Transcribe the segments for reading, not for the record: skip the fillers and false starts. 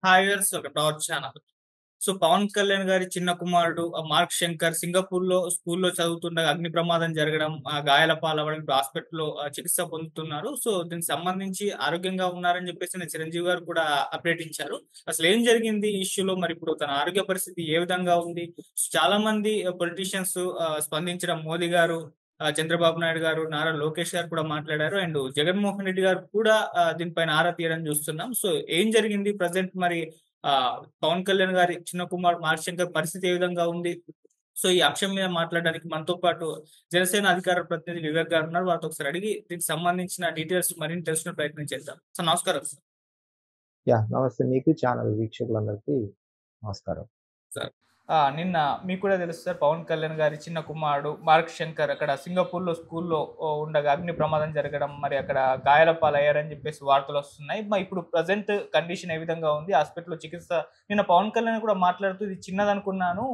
Hi viewers ఒక torch channel. So, 'Pavan Kalyan' గారి చిన్న కుమారుడు 'మార్క్ శంకర్' సింగపూర్‌లో స్కూల్‌లో చదువుతుండగా అగ్ని ప్రమాదం జరగడం, గాయాల పాలవ్వడం, ఇప్పుడు హాస్పిటల్‌లో చికిత్స పొందుతున్నారు. సో, దీనికి సంబంధించి ఆరోగ్యంగా ఉన్నారని చెప్పేసి చిరంజీవి గారు కూడా అప్డేట్ ఇచ్చారు. అసలేం జరిగింది ఈ ఇష్యూలో? మరిప్పుడు తన ఆరోగ్య పరిస్థితి ఏ విధంగా ఉంది? చాలా మంది పొలిటీషియన్స్ స్పందించడం మోదీ గారు, చంద్రబాబు నాయుడు గారు, నారా లోకేష్ గారు కూడా మాట్లాడారు. అండ్ జగన్మోహన్ రెడ్డి గారు కూడా దీనిపైన ఆరా తీయడం చూస్తున్నాం. సో, ఏం జరిగింది ప్రెజెంట్ మరి పవన్ కళ్యాణ్ గారి చిన్న కుమారుడు 'మార్క్ పరిస్థితి ఏ విధంగా ఉంది? సో, ఈ అంశం మీద మాట్లాడడానికి మనతో పాటు జనసేన అధికార ప్రతినిధి వివేక్ గారు ఉన్నారు. వారితో ఒకసారి అడిగి దీనికి సంబంధించిన డీటెయిల్స్ మరిన్ని తెలుసుకునే ప్రయత్నం చేద్దాం. సార్ నమస్కారం సార్. నమస్తే మీకు ఛానల్ వీక్షకులందరికీ నమస్కారం. సార్. నిన్న మీకు కూడా తెలుసు సార్, పవన్ కళ్యాణ్ గారి చిన్న కుమారుడు 'మార్క్ శంకర్' అక్కడ సింగపూర్‌లో స్కూల్‌లో ఉండగా అగ్ని ప్రమాదం జరగడం, మరి అక్కడ గాయాల పాలయ్యారని చెప్పేసి వార్తలొస్తున్నాయి. ఇప్పుడు ప్రెజెంట్ కండిషన్ ఏ విధంగా ఉంది? హాస్పిటల్‌లో చికిత్స నిన్న పవన్ కళ్యాణ్ కూడా మాట్లాడుతూ ఇది చిన్నదనుకున్నాను.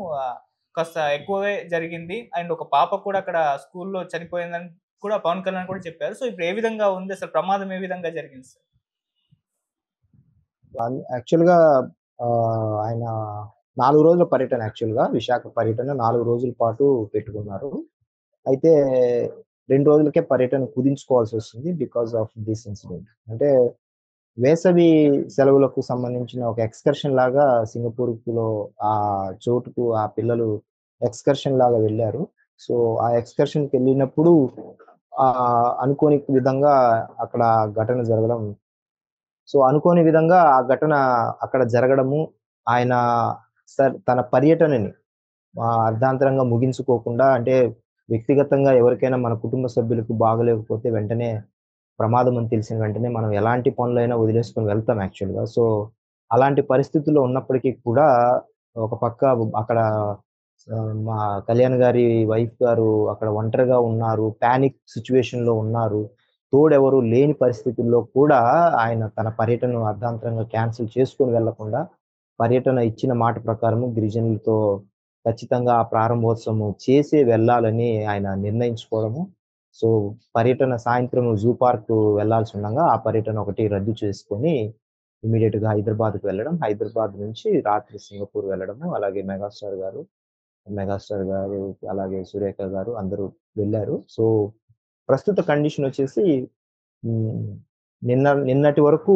కాస్త ఎక్కువే జరిగింది. అండ్ ఒక పాప కూడా అక్కడ స్కూల్‌లో చనిపోయిందని కూడా పవన్ కళ్యాణ్ కూడా చెప్పారు. సో, ఇప్పుడు ఏ విధంగా ఉంది? అసలు ప్రమాదం ఏ విధంగా జరిగింది సార్? యాక్చువల్‌గా ఆయన 4 రోజుల పర్యటన విశాఖ పర్యటన 4 రోజుల పాటు పెట్టుకున్నారు. అయితే 2 రోజులకే పర్యటన కుదించుకోవాల్సొచ్చింది బికాస్ ఆఫ్ దిస్ ఇన్సిడెంట్. అంటే వేసవి సెలవులకు సంబంధించిన ఒక ఎక్స్‌కర్షన్ లాగా సింగపూర్‌లో ఆ చోటుకు ఆ పిల్లలు ఎక్స్‌కర్షన్ లాగా వెళ్లారు. సో, ఆ ఎక్స్‌కర్షన్‌కెళ్ళినప్పుడు అనుకోని విధంగా అక్కడ ఘటన జరగడం. సో, అనుకోని విధంగా ఆ ఘటన అక్కడ జరగడము, ఆయన తన పర్యటనని అర్ధాంతరంగా ముగించుకోకుండా అంటే వ్యక్తిగతంగా ఎవరికైనా మన కుటుంబ సభ్యులకు బాగోలేకపోతే వెంటనే ప్రమాదం అని తెలిసిన వెంటనే మనం ఎలాంటి పనులైనా వదిలేసుకొని వెళ్తాం యాక్చువల్‌గా. సో, అలాంటి పరిస్థితుల్లో ఉన్నప్పటికీ కూడా ఒక పక్క అక్కడ మా కళ్యాణ్ గారి వైఫ్ గారు అక్కడ ఒంటరిగా ఉన్నారు. పానిక్ సిట్యుయేషన్‌లో ఉన్నారు. తోడెవరు లేని పరిస్థితుల్లో కూడా ఆయన తన పర్యటనను అర్ధాంతరంగా క్యాన్సెల్ చేసుకొని వెళ్ళకుండా, పర్యటన ఇచ్చిన మాట ప్రకారము గిరిజనులతో ఖచ్చితంగా ఆ ప్రారంభోత్సవం చేసే వెళ్ళాలని ఆయన నిర్ణయించుకోవడము. సో, పర్యటన సాయంత్రం జూ పార్క్ వెళ్ళాల్సుండంగా, ఆ పర్యటన ఒకటి రద్దు చేసుకొని, ఇమ్మీడియేట్‌గా హైదరాబాద్‌కి వెళ్ళడం. హైదరాబాద్ నుంచి రాత్రి సింగపూర్ వెళ్ళడము. అలాగే మెగాస్టార్ గారు, అలాగే సురేఖ గారు అందరూ వెళ్లారు. సో, ప్రస్తుత కండిషన్ వచ్చేసి హ్మ్. నిన్నటి వరకు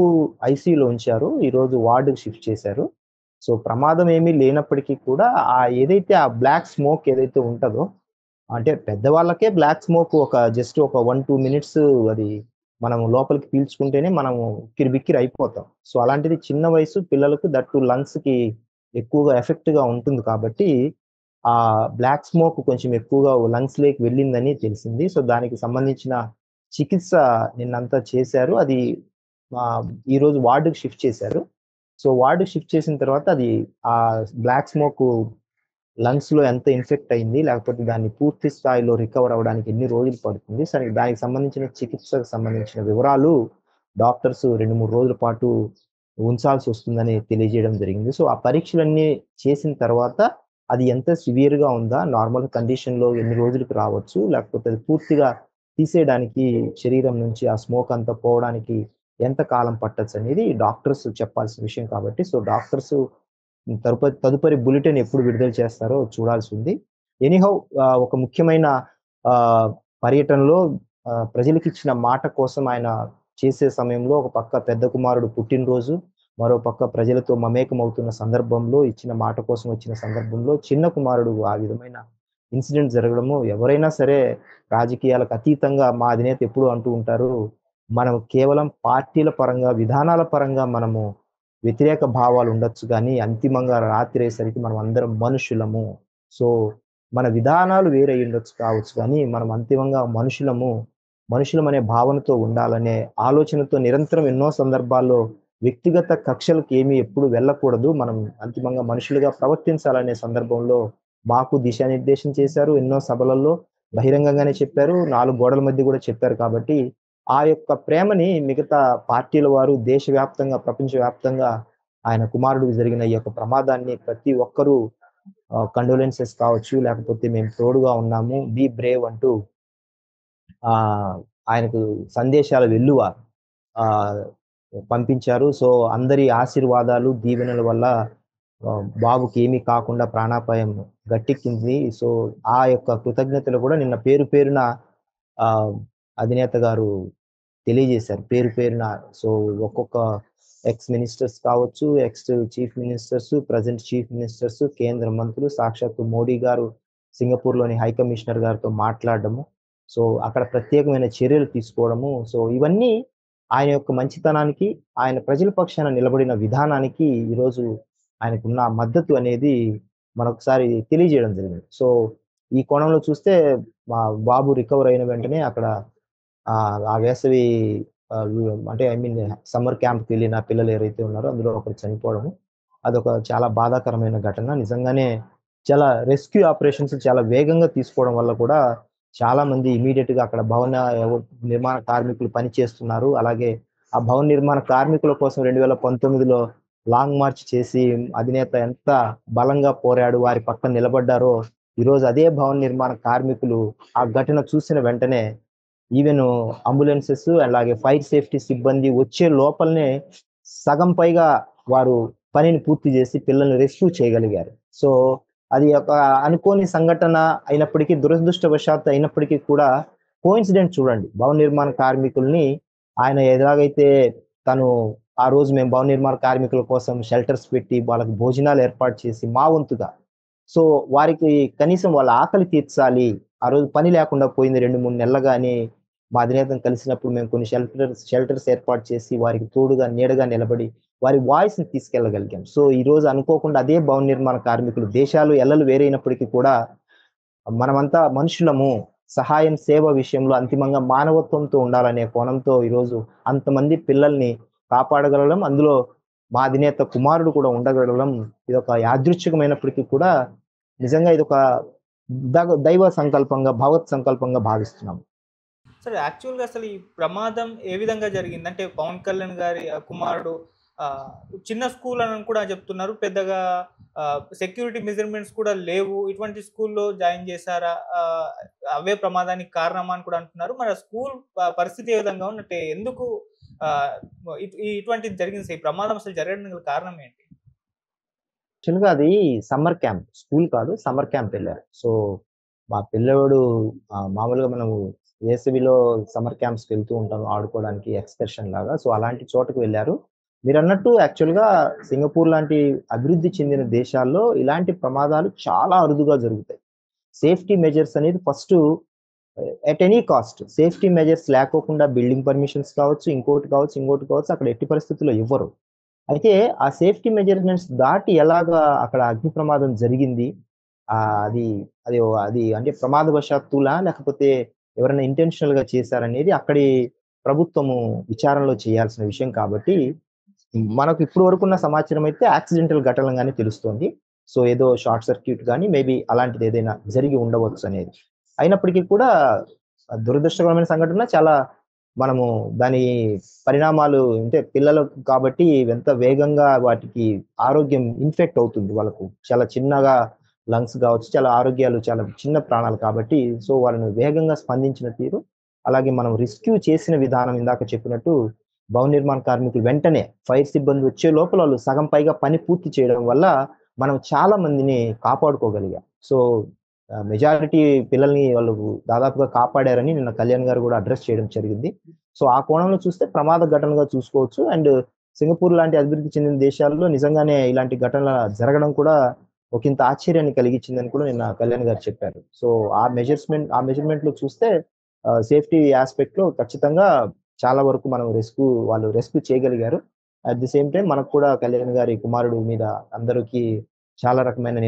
ఐసీయూలో ఉంచారు. ఈరోజు వార్డ్‌కి షిఫ్ట్ చేశారు. సో, ప్రమాదం ఏమీ లేనప్పటికీ కూడా ఏదైతే ఆ బ్లాక్ స్మోక్ ఏదైతే ఉంటదో, అంటే పెద్దవాళ్ళకే బ్లాక్ స్మోక్ జస్ట్ ఒక 1, 2 మినిట్స్ అది మనం లోపలికి పీల్చుకుంటేనే మనము ఉక్కిరిబిక్కిరి అయిపోతాం. సో, అలాంటిది చిన్న వయసు పిల్లలకు దట్ టూ లంగ్స్‌కి ఎక్కువగా ఎఫెక్ట్‌గా ఉంటుంది కాబట్టి, బ్లాక్ స్మోక్ కొంచెం ఎక్కువగా లంగ్స్‌లోకి వెళ్ళిందని తెలిసింది. సో, దానికి సంబంధించిన చికిత్స నిన్నంతా చేశారు. అది ఈరోజు వార్డ్‌కి షిఫ్ట్ చేశారు. సో, వార్డ్‌కి షిఫ్ట్ చేసిన తర్వాత అది బ్లాక్ స్మోకు లంగ్స్‌లో ఎంత ఇన్ఫెక్ట్ అయింది, లేకపోతే దాన్ని పూర్తి స్థాయిలో రికవర్ అవ్వడానికి ఎన్ని రోజులు పడుతుంది, సరే దానికి సంబంధించిన చికిత్సకు సంబంధించిన వివరాలు డాక్టర్స్ 2, 3 రోజుల పాటు ఉంచాల్సొస్తుందని తెలియజేయడం జరిగింది. సో, ఆ పరీక్షలన్నీ చేసిన తర్వాత అది ఎంత సివియర్‌గా ఉందా, నార్మల్ కండిషన్‌లో ఎన్ని రోజులకి రావచ్చు, లేకపోతే అది పూర్తిగా తీసేయడానికి శరీరం నుంచి ఆ స్మోక్ అంతా పోవడానికి ఎంత కాలం పట్టొచ్చనేది డాక్టర్స్ చెప్పాల్సిన విషయం కాబట్టి, సో, డాక్టర్స్ తదుపరి బులెటిన్ ఎప్పుడు విడుదల చేస్తారో చూడాల్సుంది. ఎనీహౌ ఒక ముఖ్యమైన ఆహ్, పర్యటనలో ప్రజలకిచ్చిన మాట కోసం ఆయన చేసే సమయంలో ఒక పక్క పెద్ద కుమారుడు పుట్టినరోజు, మరో పక్క ప్రజలతో మమేకమవుతున్న సందర్భంలో ఇచ్చిన మాట కోసం వచ్చిన సందర్భంలో చిన్న కుమారుడు ఆ విధమైన ఇన్సిడెంట్ జరగడము ఎవరైనా సరే రాజకీయాలకు అతీతంగా మా అధినేత ఎప్పుడూ అంటూ ఉంటారు. మనం కేవలం పార్టీల పరంగా, విధానాల పరంగా మనము వ్యతిరేక భావాలుండొచ్చు గానీ, అంతిమంగా రాత్రయ్యేసరికి మనమందరం మనుషులము. సో, మన విధానాలు వేరయ్యుండొచ్చు కావచ్చు గానీ, మనం అంతిమంగా మనుషులము. మనుషులమనే భావనతో ఉండాలనే ఆలోచనతో నిరంతరం ఎన్నో సందర్భాల్లో వ్యక్తిగత కక్షలకేమి ఎప్పుడు వెళ్ళకూడదు. మనం అంతిమంగా మనుషులుగా ప్రవర్తించాలనే సందర్భంలో మాకు దిశానిర్దేశం చేశారు. ఎన్నో సభలలో బహిరంగంగానే చెప్పారు. 4 గోడల మధ్య గూడా చెప్పారు కాబట్టి, ఆ యొక్క ప్రేమని మిగతా పార్టీల వారు దేశవ్యాప్తంగా, ప్రపంచవ్యాప్తంగా ఆయన కుమారుడికి జరిగిన ఈ యొక్క ప్రమాదాన్ని ప్రతి ఒక్కరూ కండోలెన్సెస్ కావచ్చు, లేకపోతే మేము తోడుగా ఉన్నాము, బీ బ్రేవ్ అంటూ ఆహ్, ఆయనకు సందేశాల వెల్లువ ఆహ్, పంపించారు. సో, అందరి ఆశీర్వాదాలు, దీవెనల వల్ల బాబుకి ఏమీ కాకుండా ప్రాణాపాయం గట్టెక్కింది. సో, ఆ యొక్క కృతజ్ఞతలు కూడా నిన్న పేరు పేరున ఆహ్, అధినేత గారు తెలియజేశారు. పేరు పేరున. సో, ఒక్కొక్క ఎక్స్ మినిస్టర్స్ కావచ్చు, ex chief ministers, present chief ministers, కేంద్ర మంత్రులు, సాక్షాత్తు మోడీ గారు సింగపూర్‌లోని హై కమిషనర్ గారితో మాట్లాడడము. సో, అక్కడ ప్రత్యేకమైన చర్యలు తీసుకోవడము. సో, ఇవన్నీ ఆయన యొక్క మంచితనానికి, ఆయన ప్రజల పక్షాన నిలబడిన విధానానికి ఈరోజు ఆయనకున్న మద్దతు అనేది మరొకసారి తెలియజేయడం జరిగింది. సో, ఈ కోణంలో చూస్తే మా బాబు రికవర్ అయిన వెంటనే అక్కడ ఆ వేసవి అంటే ఐ మీన్ సమ్మర్ క్యాంప్‌కి వెళ్ళిన పిల్లలు ఎవరైతే ఉన్నారో అందులో ఒకరు చనిపోవడము. అదొక చాలా బాధాకరమైన ఘటన. నిజంగానే చాలా రెస్క్యూ ఆపరేషన్స్ చాలా వేగంగా తీసుకోవడం వల్ల కూడా చాలామంది ఇమ్మీడియేట్‌గా అక్కడ నిర్మాణ కార్మికులు పని చేస్తున్నారు. అలాగే ఆ భవన నిర్మాణ కార్మికుల కోసం 2019లో లాంగ్ మార్చ్ చేసి అధినేత ఎంత బలంగా పోరాడు, వారి పక్కన నిలబడ్డారో, ఈరోజు అదే భవన నిర్మాణ కార్మికులు ఆ ఘటన చూసిన వెంటనే ఈవెన్ అంబులెన్సెస్ అలాగే ఫైర్ సేఫ్టీ సిబ్బంది వచ్చే లోపలనే సగం పైగా వారు పనిని పూర్తి చేసి పిల్లల్ని రెస్క్యూ చేయగలిగారు. సో, అది ఒక అనుకోని సంఘటన అయినప్పటికీ దురదృష్టవశాత్తు అయినప్పటికీ కూడా కోయిన్సిడెంట్ చూడండి. భవన నిర్మాణ కార్మికుల్ని ఆయన ఎలాగైతే తను ఆ రోజు మేము భవన నిర్మాణ కార్మికుల కోసం షెల్టర్స్ పెట్టి వాళ్ళకి భోజనాలు ఏర్పాటు చేసి మా వంతుగా సో, వారికి కనీసం వాళ్ళ ఆకలి తీర్చాలి. ఆ రోజు పని లేకుండా పోయింది 2, 3 నెలలుగా అని మా అధినేతను కలిసినప్పుడు మేము కొన్ని షెల్టర్స్ ఏర్పాటు చేసి వారికి తోడుగా, నీడగా నిలబడి వారి వాయిస్‌ని తీసుకెళ్ళగలిగాం. సో, ఈరోజు అనుకోకుండా అదే భవన నిర్మాణ కార్మికులు దేశాలు ఎల్లలు వేరైనప్పటికీ కూడా మనమంతా మనుషులము. సహాయం, సేవ విషయంలో అంతిమంగా మానవత్వంతో ఉండాలనే కోణంతో ఈరోజు అంతమంది పిల్లల్ని కాపాడగలగడం, అందులో మా అధినేత కుమారుడు కూడా ఉండగలగడం ఇదొక యాదృచ్ఛికమైనప్పటికీ కూడా నిజంగా ఇదొక దైవ సంకల్పంగా, భగవత్ సంకల్పంగా భావిస్తున్నాం. సరే యాక్చువల్‌గా అసలు ఈ ప్రమాదం ఏ విధంగా జరిగింది? అంటే పవన్ కళ్యాణ్ గారి కుమారుడు ఆహ్, చిన్న స్కూల్ అని కూడా చెప్తున్నారు. పెద్దగా సెక్యూరిటీ మెజర్‌మెంట్స్ కూడా లేవు. ఇటువంటి స్కూల్‌లో జాయిన్ చేశారా? అవే ప్రమాదానికి కారణమా అని కూడా అంటున్నారు. మరి ఆ స్కూల్ పరిస్థితి ఏ విధంగా ఉంది? అంటే ఎందుకు ఆహ్, ఇటువంటిది జరిగింది? ఈ ప్రమాదం అసలు జరగడానికి గల కారణం ఏంటి? యాక్చువల్‌గా అది సమ్మర్ క్యాంప్. స్కూల్ కాదు. సమ్మర్ క్యాంప్ ఎళ్లారు. సో, మా పిల్లోడు మామూలుగా మనము వేసవిలో సమ్మర్ క్యాంప్స్‌కి వెళ్తూ ఉంటాం ఆడుకోవడానికి ఎక్స్‌కర్షన్ లాగా. సో, అలాంటి చోటకి వెళ్లారు. మీరన్నట్టు యాక్చువల్‌గా సింగపూర్ లాంటి అభివృద్ధి చెందిన దేశాల్లో ఇలాంటి ప్రమాదాలు చాలా అరుదుగా జరుగుతాయి. సేఫ్టీ మెజర్స్ అనేది first at any cost safety measures లేకోకుండా బిల్డింగ్ పర్మిషన్స్ కావచ్చు, ఇంకోటి కావచ్చు, ఇంకోటి కావచ్చు అక్కడ ఎట్టి పరిస్థితుల్లో ఇవ్వరు. అయితే ఆ సేఫ్టీ మెజర్‌మెంట్స్ దాటి ఎలాగా అక్కడ అగ్ని ప్రమాదం జరిగింది? ఆహ్, అది అది అది అంటే ప్రమాదవశాత్తులా? లేకపోతే ఎవరైనా ఇంటెన్షనల్‌గా చేశారనేది అక్కడి ప్రభుత్వము విచారణలో చేయాల్సిన విషయం కాబట్టి, మనకు ఇప్పటి వరకున్న సమాచారం అయితే యాక్సిడెంటల్ ఘటనలుగానే తెలుస్తోంది. సో, ఏదో షార్ట్ సర్క్యూట్ గాని మేబీ అలాంటిదేదైనా జరిగి ఉండవచ్చనేది. అయినప్పటికీ కూడా దురదృష్టకరమైన సంఘటన చాలా మనము దాని పరిణామాలు అంటే పిల్లలకు కాబట్టి ఎంత వేగంగా వాటికి ఆరోగ్యం ఇన్ఫెక్ట్ అవుతుంది వాళ్ళకు. చాలా చిన్నగా లంగ్స్ గావచ్చు, చాలా ఆరోగ్యాలు చాలా చిన్న ప్రాణాలు కాబట్టి, సో, వాళ్ళని వేగంగా స్పందించిన తీరు, అలాగే మనం రెస్క్యూ చేసిన విధానం ఇందాక చెప్పినట్టు భవన నిర్మాణ కార్మికులు వెంటనే ఫైర్ సిబ్బంది వచ్చే లోపల వాళ్ళు సగం పైగా పని పూర్తి చేయడం వల్ల మనం చాలా మందిని కాపాడుకోగలిగాం. సో, మెజారిటీ పిల్లల్ని వాళ్ళు దాదాపుగా కాపాడారని నిన్న కళ్యాణ్ గారు గూడా అడ్రెస్ చేయడం జరిగింది. సో, ఆ కోణంలో చూస్తే ప్రమాద ఘటనగా చూసుకోవచ్చు. అండ్ సింగపూర్ లాంటి అభివృద్ధి చెందిన దేశాల్లో నిజంగానే ఇలాంటి ఘటనలు జరగడం కూడా ఒకంత ఆశ్చర్యాన్ని కలిగించిందని కూడా నిన్న కళ్యాణ్ గారు చెప్పారు. సో, ఆ మెజర్‌మెంట్‌లో చూస్తే సేఫ్టీ యాస్పెక్ట్‌లో ఖచ్చితంగా చాలా వరకు మనం వాళ్ళు రెస్క్యూ చేయగలిగారు. అట్ ది సేమ్ టైమ్ మనకు కూడా కళ్యాణ్ గారి కుమారుడు మీద అందరికి చాలా రకమైన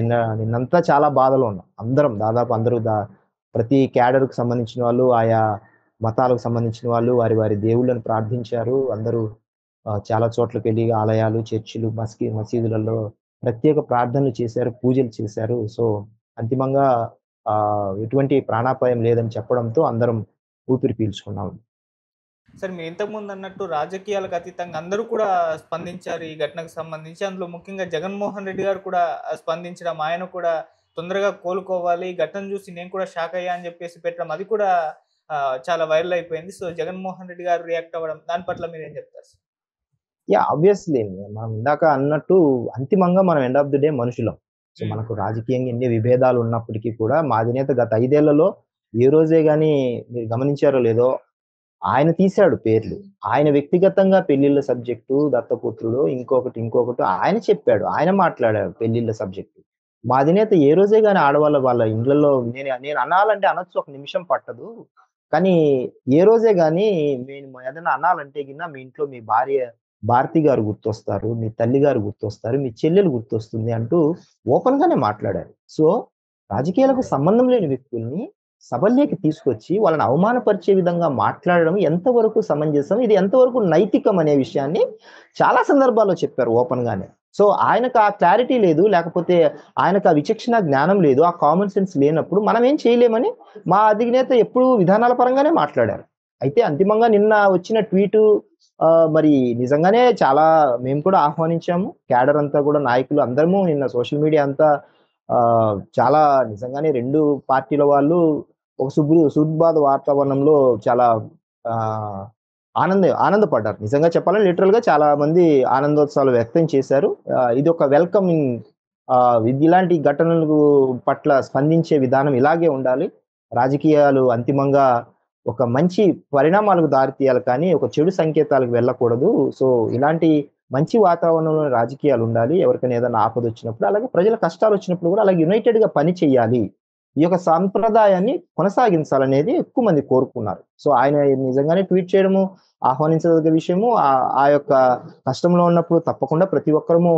నిన్నంతా చాలా బాధలో ఉన్నాం. అందరం దాదాపు అందరూ ప్రతి క్యాడర్‌కి సంబంధించిన వాళ్ళు, ఆయా మతాలకు సంబంధించిన వాళ్ళు వారి దేవుళ్ళని ప్రార్థించారు. అందరూ చాలా చోట్లకెళ్ళి ఆలయాలు, చర్చిలు, మసీదులలో ప్రత్యేక ప్రార్థనలు చేశారు, పూజలు చేశారు. సో, అంతిమంగా ఎటువంటి ప్రాణాపాయం లేదని చెప్పడంతో అందరం ఊపిరి పీల్చుకున్నాం. సరే మీరు ఇంతకుముందు అన్నట్టు రాజకీయాలకు అతీతంగా అందరూ కూడా స్పందించారు ఈ ఘటనకు సంబంధించి. అందులో ముఖ్యంగా జగన్మోహన్ రెడ్డి గారు కూడా స్పందించడం, ఆయన కూడా తొందరగా కోలుకోవాలి. ఈ ఘటనను చూసి నేను కూడా షాక్ అయ్యా అని చెప్పేసి పెట్టడం అది కూడా చాలా వైరల్ అయిపోయింది. సో, జగన్మోహన్ రెడ్డి గారు రియాక్ట్ అవ్వడం దాని పట్ల మీరేం చెప్తారు? ఆబ్వియస్లీ మనం ఇందాక అన్నట్టు అంతిమంగా మనం ఎండ్ ఆఫ్ ది డే మనుషులం. సో హ్మ్. మనకు రాజకీయంగా ఎన్ని విభేదాలు ఉన్నప్పటికీ కూడా మా అధినేత గత 5 ఏళ్లలో ఏ రోజే గాని మీరు గమనించారో లేదో ఆయన తీశాడు పేర్లు. ఆయన వ్యక్తిగతంగా పెళ్ళిళ్ళ సబ్జెక్టు, దత్తపుత్రుడు, ఇంకొకటి ఆయన చెప్పాడు. ఆయన మాట్లాడాడు పెళ్ళిళ్ళ సబ్జెక్టు. మా అధినేత ఏ రోజే గాని వాళ్ళ ఇండ్లలో నేను అనాలంటే అనొచ్చు, ఒక నిమిషం పట్టదు. కానీ ఏ రోజే గాని నేను ఏదైనా అనాలంటే మీ ఇంట్లో మీ భార్య భారతి గారు గుర్తొస్తారు. మీ తల్లిగారు గుర్తొస్తారు. మీ చెల్లెలు గుర్తొస్తుంది అంటూ ఓపెన్‌గానే మాట్లాడారు. సో, రాజకీయాలకు సంబంధం లేని వ్యక్తుల్ని సభల్లోకి తీసుకొచ్చి వాళ్ళని అవమానపరిచే విధంగా మాట్లాడడం ఎంతవరకు సమంజసం? ఇది ఎంతవరకు నైతికం అనే విషయాన్ని చాలా సందర్భాల్లో చెప్పారు ఓపెన్‌గానే. సో, ఆయనకు ఆ క్లారిటీ లేదు. లేకపోతే ఆయనకు ఆ విచక్షణ జ్ఞానం లేదు. ఆ కామన్ సెన్స్ లేనప్పుడు మనం ఏం చేయలేమని మా అధినేత ఎప్పుడూ విధానాల పరంగానే మాట్లాడారు. అయితే అంతిమంగా నిన్న వచ్చిన ట్వీటు మరి నిజంగానే చాలా మేము కూడా ఆహ్వానించాము. క్యాడర్ అంతా కూడా నాయకులు అందరము నిన్న సోషల్ మీడియా అంతా చాలా నిజంగానే 2 పార్టీల వాళ్ళు ఒక సుహృద్భావ వాతావరణంలో చాలా ఆహ్, ఆనందపడ్డారు. నిజంగా చెప్పాలంటే లిటరల్‌గా చాలా మంది ఆనందోత్సవాలు వ్యక్తం చేశారు. ఇదొక వెల్కమింగ్ ఇలాంటి ఘటనలకు పట్ల స్పందించే విధానం ఇలాగే ఉండాలి. రాజకీయాలు అంతిమంగా ఒక మంచి పరిణామాలకు దారితీయాలి కానీ, ఒక చెడు సంకేతాలకు వెళ్ళకూడదు. సో, ఇలాంటి మంచి వాతావరణంలో రాజకీయాలుండాలి. ఎవరికైనా ఏదైనా ఆపదొచ్చినప్పుడు, అలాగే ప్రజల కష్టాలొచ్చినప్పుడు కూడా అలాగే యునైటెడ్‌గా పని చేయాలి. ఈ యొక్క సంప్రదాయాన్ని కొనసాగించాలనేది ఎక్కువ మంది కోరుకున్నారు. సో, ఆయన నిజంగానే ట్వీట్ చేయడము ఆహ్వానించదగ్గ విషయము. ఆ యొక్క కష్టంలో ఉన్నప్పుడు తప్పకుండా ప్రతి ఒక్కరము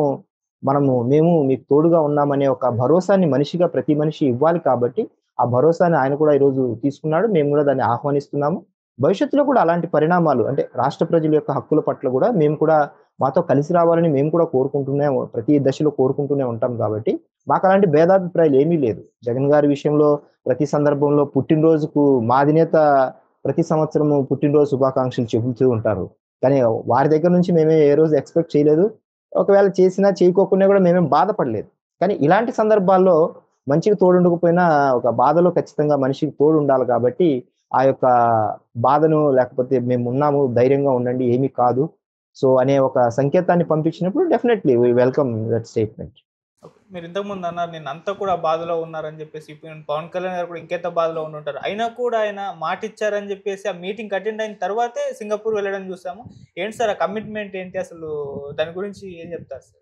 మేము మీకు తోడుగా ఉన్నామనే ఒక భరోసాని మనిషిగా ప్రతి మనిషి ఇవ్వాలి కాబట్టి, ఆ భరోసాని ఆయన కూడా ఈరోజు తీసుకున్నాడు. మేము కూడా దాన్ని ఆహ్వానిస్తున్నాము. భవిష్యత్తులో కూడా అలాంటి పరిణామాలు అంటే రాష్ట్ర ప్రజల యొక్క హక్కుల పట్ల కూడా మేము కూడా మాతో కలిసి రావాలని మేము కూడా ప్రతి దశలో కోరుకుంటూనే ఉంటాం కాబట్టి, మాకలాంటి భేదాభిప్రాయాలు ఏమీ లేదు. జగన్ గారి విషయంలో ప్రతి సందర్భంలో పుట్టినరోజుకు మా అధినేత ప్రతి సంవత్సరము పుట్టినరోజు శుభాకాంక్షలు చెబుతూ ఉంటారు. కానీ వారి దగ్గర నుంచి మేమే ఏ రోజు ఎక్స్‌పెక్ట్ చేయలేదు. ఒకవేళ చేసినా, చేయకోకున్నా గూడా మేమేం బాధపడలేదు. కానీ ఇలాంటి సందర్భాల్లో మనిషికి తోడుండకపోయినా ఒక బాధలో ఖచ్చితంగా మనిషికి తోడుండాలి కాబట్టి, ఆ యొక్క బాధను లేకపోతే మేమున్నాము, ధైర్యంగా ఉండండి, ఏమీ కాదు. సో, అనే ఒక సంకేతాన్ని పంపించినప్పుడు definitely we welcome that statement. Okay. మీరు ఇంతకుముందు అన్నారు నేనంతా కూడా బాధలో ఉన్నారని చెప్పేసి. ఇప్పుడు పవన్ కళ్యాణ్ గారు కూడా ఇంకెంత బాధలో ఉండుంటారు. అయినా కూడా ఆయన మాటిచ్చారని చెప్పేసి ఆ మీటింగ్‌కి అటెండ్ అయిన తర్వాతే సింగపూర్ వెళ్ళడం చూసాము. ఏంటి సార్ ఆ కమిట్మెంట్ ఏంటి అసలు? దాని గురించి ఏం చెప్తారు సార్?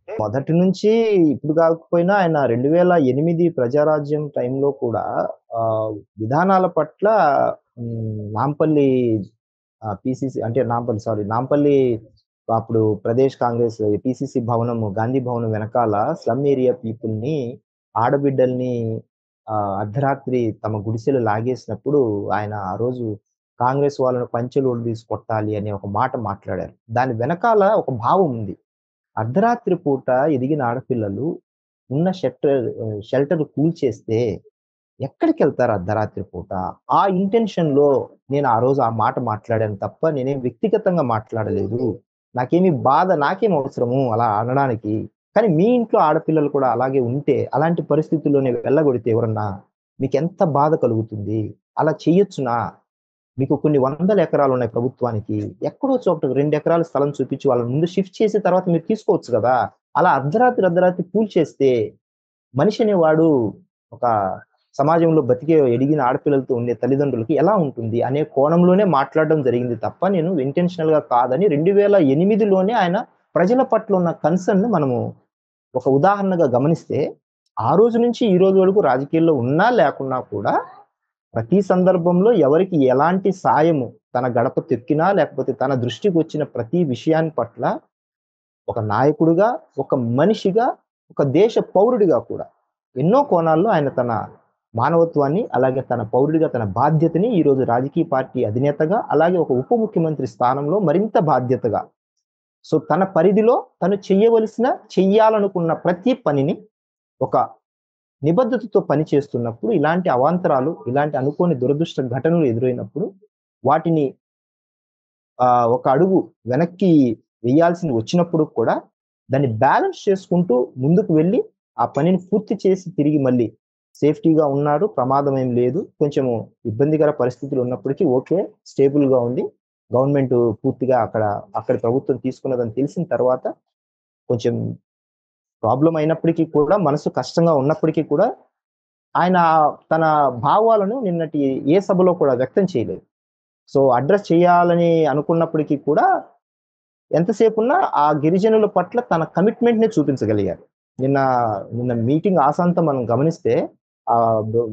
మొదటి నుంచి ఇప్పుడు కాకపోయినా ఆయన 2008 ప్రజారాజ్యం టైంలో కూడా ఆహ్, విధానాల పట్ల నాంపల్లి పీసీసీ అంటే నాంపల్లి అప్పుడు ప్రదేశ్ కాంగ్రెస్ పీసీసీ భవనము, గాంధీ భవనం వెనకాల స్లమ్ ఏరియా పీపుల్‌ని, ఆడబిడ్డల్ని అర్ధరాత్రి తమ గుడిసెలు లాగేసినప్పుడు ఆయన ఆ రోజు కాంగ్రెస్ వాళ్ళను పంచెలు ఊడదీసి కొట్టాలి అనే ఒక మాట మాట్లాడారు. దాని వెనకాల ఒక భావం ఉంది. అర్ధరాత్రి పూట ఎదిగిన ఆడపిల్లలు ఉన్న షెల్టర్ కూల్చేస్తే ఎక్కడికెళ్తారు అర్ధరాత్రి పూట? ఆ ఇంటెన్షన్‌లో నేను ఆ రోజు ఆ మాట మాట్లాడాను తప్ప నేనేం వ్యక్తిగతంగా మాట్లాడలేదు. నాకేం అవసరము అలా అనడానికి. కానీ మీ ఇంట్లో ఆడపిల్లలు కూడా అలాగే ఉంటే, అలాంటి పరిస్థితుల్లోనే వెళ్ళగొడితే ఎవరన్నా మీకెంత బాధ కలుగుతుంది? అలా చెయ్యొచ్చునా? మీకు కొన్ని వందల ఎకరాలున్నాయి ప్రభుత్వానికి. ఎక్కడో చోట 2 ఎకరాల స్థలం చూపించి వాళ్ళని ముందు షిఫ్ట్ చేసి తర్వాత మీరు తీసుకోవచ్చు గదా! అలా అర్ధరాత్రి కూల్చేస్తే మనిషి అనేవాడు ఒక సమాజంలో ఎదిగిన ఆడపిల్లలతో ఉండే తల్లిదండ్రులకి ఎలా ఉంటుంది అనే కోణంలోనే మాట్లాడడం జరిగింది తప్ప నేను ఇంటెన్షనల్‌గా కాదని 2008లోనే ఆయన ప్రజల పట్ల ఉన్న కన్సర్న్‌ని మనము ఒక ఉదాహరణగా గమనిస్తే, ఆ రోజు నుంచి ఈ రోజు వరకు రాజకీయాల్లో ఉన్నా లేకున్నా కూడా ప్రతి సందర్భంలో ఎవరికి ఎలాంటి సాయము తన గడప తొక్కినా, లేకపోతే తన దృష్టికొచ్చిన ప్రతి విషయాన్ని పట్ల ఒక నాయకుడిగా, ఒక మనిషిగా, ఒక దేశ పౌరుడిగా కూడా ఎన్నో కోణాల్లో ఆయన తన మానవత్వాన్ని, అలాగే తన పౌరుడిగా తన బాధ్యతని ఈరోజు రాజకీయ పార్టీ అధినేతగా, అలాగే ఒక ఉప ముఖ్యమంత్రి స్థానంలో మరింత బాధ్యతగా సో, తన పరిధిలో తను చెయ్యాలనుకున్న ప్రతి పనిని ఒక నిబద్ధతతో పని చేస్తున్నప్పుడు ఇలాంటి అవాంతరాలు, ఇలాంటి అనుకోని దురదృష్ట ఘటనలు ఎదురైనప్పుడు వాటిని ఒక అడుగు వెనక్కి వేయాల్సింది వచ్చినప్పుడు కూడా దాన్ని బ్యాలెన్స్ చేసుకుంటూ ముందుకు వెళ్లి ఆ పనిని పూర్తి చేసి తిరిగి మళ్ళీ సేఫ్టీగా ఉన్నారు. ప్రమాదం ఏం లేదు. కొంచెము ఇబ్బందికర పరిస్థితులు ఉన్నప్పటికీ ఓకే. స్టేబుల్‌గా ఉంది. గవర్నమెంట్ పూర్తిగా అక్కడి ప్రభుత్వం తీసుకున్నదని తెలిసిన తర్వాత కొంచెం ప్రాబ్లం అయినప్పటికీ కూడా, మనసు కష్టంగా ఉన్నప్పటికీ కూడా ఆయన తన భావాలను నిన్నటి ఏ సభలో కూడా వ్యక్తం చేయలేదు. సో అడ్రెస్ చేయాలని అనుకున్నప్పటికీ కూడా ఎంతసేపున్నా ఆ గిరిజనుల పట్ల తన కమిట్మెంట్‌ని చూపించగలిగారు. నిన్న నిన్న మీటింగ్ ఆసాంతం మనం గమనిస్తే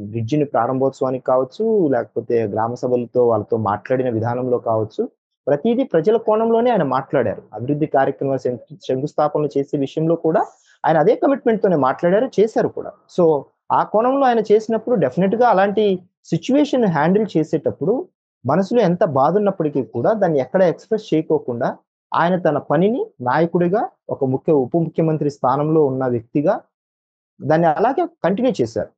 బ్రిడ్జిని ప్రారంభోత్సవానికి కావచ్చు, లేకపోతే గ్రామ సభలతో వాళ్ళతో మాట్లాడిన విధానంలో కావచ్చు, ప్రతీదీ ప్రజల కోణంలోనే ఆయన మాట్లాడారు. అభివృద్ధి కార్యక్రమాలు శంకుస్థాపనలు చేసే విషయంలో కూడా ఆయన అదే కమిట్మెంట్‌తోనే మాట్లాడారు, చేశారు కూడా. సో ఆ కోణంలో ఆయన చేసినప్పుడు డెఫినిట్‌గా అలాంటి సిట్యుయేషన్ హ్యాండిల్ చేసేటప్పుడు మనసులో ఎంత బాధున్నప్పటికీ కూడా దాన్ని ఎక్కడ ఎక్స్‌ప్రెస్ చేయకోకుండా ఆయన తన పనిని నాయకుడిగా, ఒక ఉప ముఖ్యమంత్రి స్థానంలో ఉన్న వ్యక్తిగా దాన్ని అలాగే కంటిన్యూ చేశారు.